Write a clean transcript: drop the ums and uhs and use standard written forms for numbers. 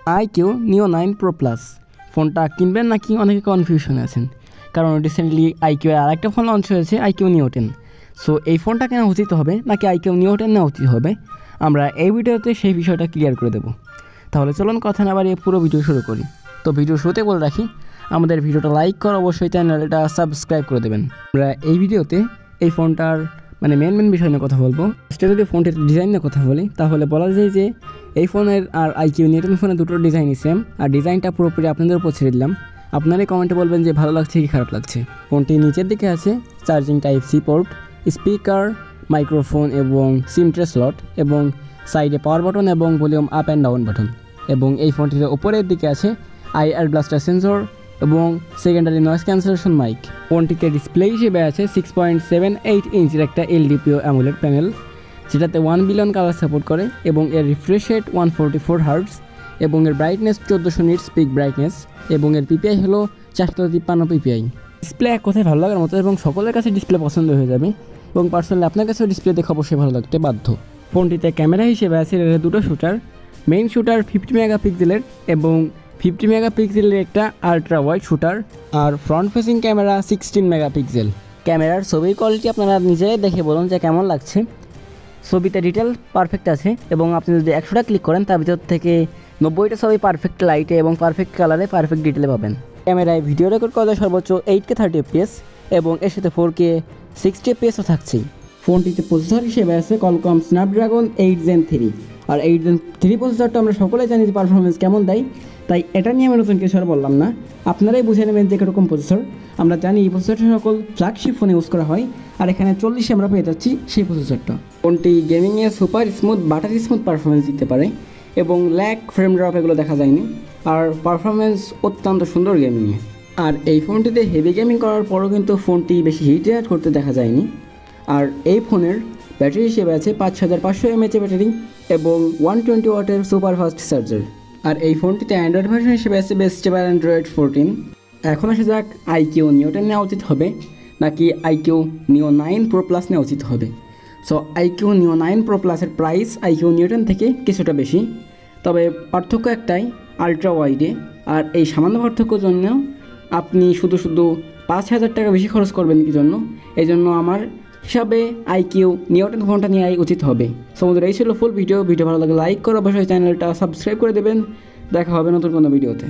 iQOO Neo 9 Pro Plus ফোনটা কিনবেন নাকি অনেকে কনফিউশনে আছেন, কারণ রিসেন্টলি iQOO এর আরেকটা ফোন লঞ্চ হয়েছে iQOO Neo 10। সো এই ফোনটা কেনা উচিত হবে নাকি iQOO Neo 10 নেওয়া উচিত হবে, আমরা এই ভিডিওতে সেই বিষয়টা ক্লিয়ার করে দেবো। তাহলে চলুন কথা না বাড়িয়ে পুরো ভিডিও শুরু করি। তো ভিডিও শুরুতে বলে রাখি, আমাদের ভিডিওটা লাইক করে অবশ্যই চ্যানেলটা সাবস্ক্রাইব করে দেবেন। আমরা এই ভিডিওতে এই ফোনটার মেন বিষয় নিয়ে কথা বলবো। ফার্স্টে যদি ফোনটির ডিজাইন নিয়ে কথা বলি তাহলে বলা যায় যে এই ফোনের আর iQOO Neo 10 ফোনের দুটোর ডিজাইনই সেম, আর ডিজাইনটা পুরোপুরি আপনাদের উপর ছেড়ে দিলাম। আপনারাই কমেন্টে বলবেন যে ভালো লাগছে কি খারাপ লাগছে। ফোনটি নিচের দিকে আছে charging type C port, speaker, microphone এবং সিম ট্রে স্লট, এবং সাইডে পাওয়ার বাটন এবং volume up and down button. এবং এই ফোনটির উপরের দিকে আছে IR ব্লাস্টার সেন্সর এবং সেকেন্ডারি নয়েজ ক্যান্সেলেশন মাইক। ফোনটিতে ডিসপ্লে হিসেবে আছে 6.78 ইঞ্চির একটা LDPO অ্যামোলেড প্যানেল, যেটাতে 1 বিলিয়ন কালার সাপোর্ট করে, এবং এর রিফ্রেশ রেট 144 হার্টজ, এবং এর ব্রাইটনেস 1400 নিটস পিক ব্রাইটনেস, এবং এর PPI হলো 453 PPI। ডিসপ্লে এক কথায় ভালো লাগার মতো এবং সকলের কাছে ডিসপ্লে পছন্দ হয়ে যাবে, এবং পার্সোনালি আপনার কাছেও ডিসপ্লে দেখে অবশ্যই ভালো লাগতে বাধ্য। ফোনটিতে ক্যামেরা হিসেবে আছে দুটো শুটার, মেইন শুটার 50 মেগাপিক্সেলের এবং 50 মেগাপিক্সেলের একটা আলট্রা ওয়াইড শুটার, আর ফ্রন্ট ফেসিং ক্যামেরা 16 মেগাপিক্সেল। ক্যামেরার ছবির কোয়ালিটি আপনারা নিজেরাই দেখে বলুন যে কেমন লাগছে। ছবিতে ডিটেল পারফেক্ট আছে, এবং আপনি যদি 100টা ক্লিক করেন তার ভিতর থেকে 90টা ছবি পারফেক্ট লাইটে এবং পারফেক্ট কালারে পারফেক্ট ডিটেলে পাবেন। ক্যামেরায় ভিডিও রেকর্ড করা যায় সর্বোচ্চ 8K 30 FPS, এবং এর সাথে 4K 60 FPSও থাকছেই। ফোনটিতে প্রসেসর হিসেবে আছে Qualcomm Snapdragon 8 Gen 3, আর 8 Gen 3 প্রসেসরটা আমরা সকলেই জানি যে পারফরমেন্স কেমন দেয়, তাই এটা নিয়ে আমি নতুন কিছু আর বললাম না, আপনারাই বুঝে নেবেন যে কীরকম প্রসেসর। আমরা জানি এই প্রসেসরটা সকল ফ্ল্যাগশিপ ফোনে ইউজ করা হয়, আর এখানে 40 আমরা পেয়ে যাচ্ছি সেই প্রসেসরটা। ফোনটি গেমিংয়ে super smooth buttery smooth performance দিতে পারে, এবং ল্যাগ ফ্রেম ড্রপ এগুলো দেখা যায়নি, আর পারফরমেন্স অত্যন্ত সুন্দর গেমিংয়ে। আর এই ফোনটিতে হেভি গেমিং করার পরও কিন্তু ফোনটি বেশি হিট জেনারেট করতে দেখা যায়নি। আর এই ফোনের ব্যাটারি হিসেবে আছে 5500 mAh ব্যাটারি এবং 120 ওয়াটের সুপার ফাস্ট চার্জার। আর এই ফোনটিতে অ্যান্ড্রয়েড ভার্সন হিসেবে আছে বেস্ট এভার অ্যান্ড্রয়েড 14। এখন আসা যাক iQOO Neo 10 নেওয়া উচিত হবে নাকি iQOO Neo 9 Pro Plus নেওয়া উচিত হবে। সো iQOO Neo 9 Pro Plus-এর প্রাইস iQOO Neo 10 থেকে কিছুটা বেশি, তবে পার্থক্য একটাই, আলট্রা ওয়াইডে। আর এই সামান্য পার্থক্যের জন্য আপনি শুধু 5000 টাকা বেশি খরচ করবেন কি জন্য? এই জন্য আমার হিসাবে iQOO Neo 10 ফোনটা নেওয়াই উচিত হবে। সমুদ্র এই ছিল ফুল ভিডিও ভালো লাগে লাইক করে অবশ্যই চ্যানেলটা সাবস্ক্রাইব করে দেবেন। দেখা হবে নতুন কোনো ভিডিওতে।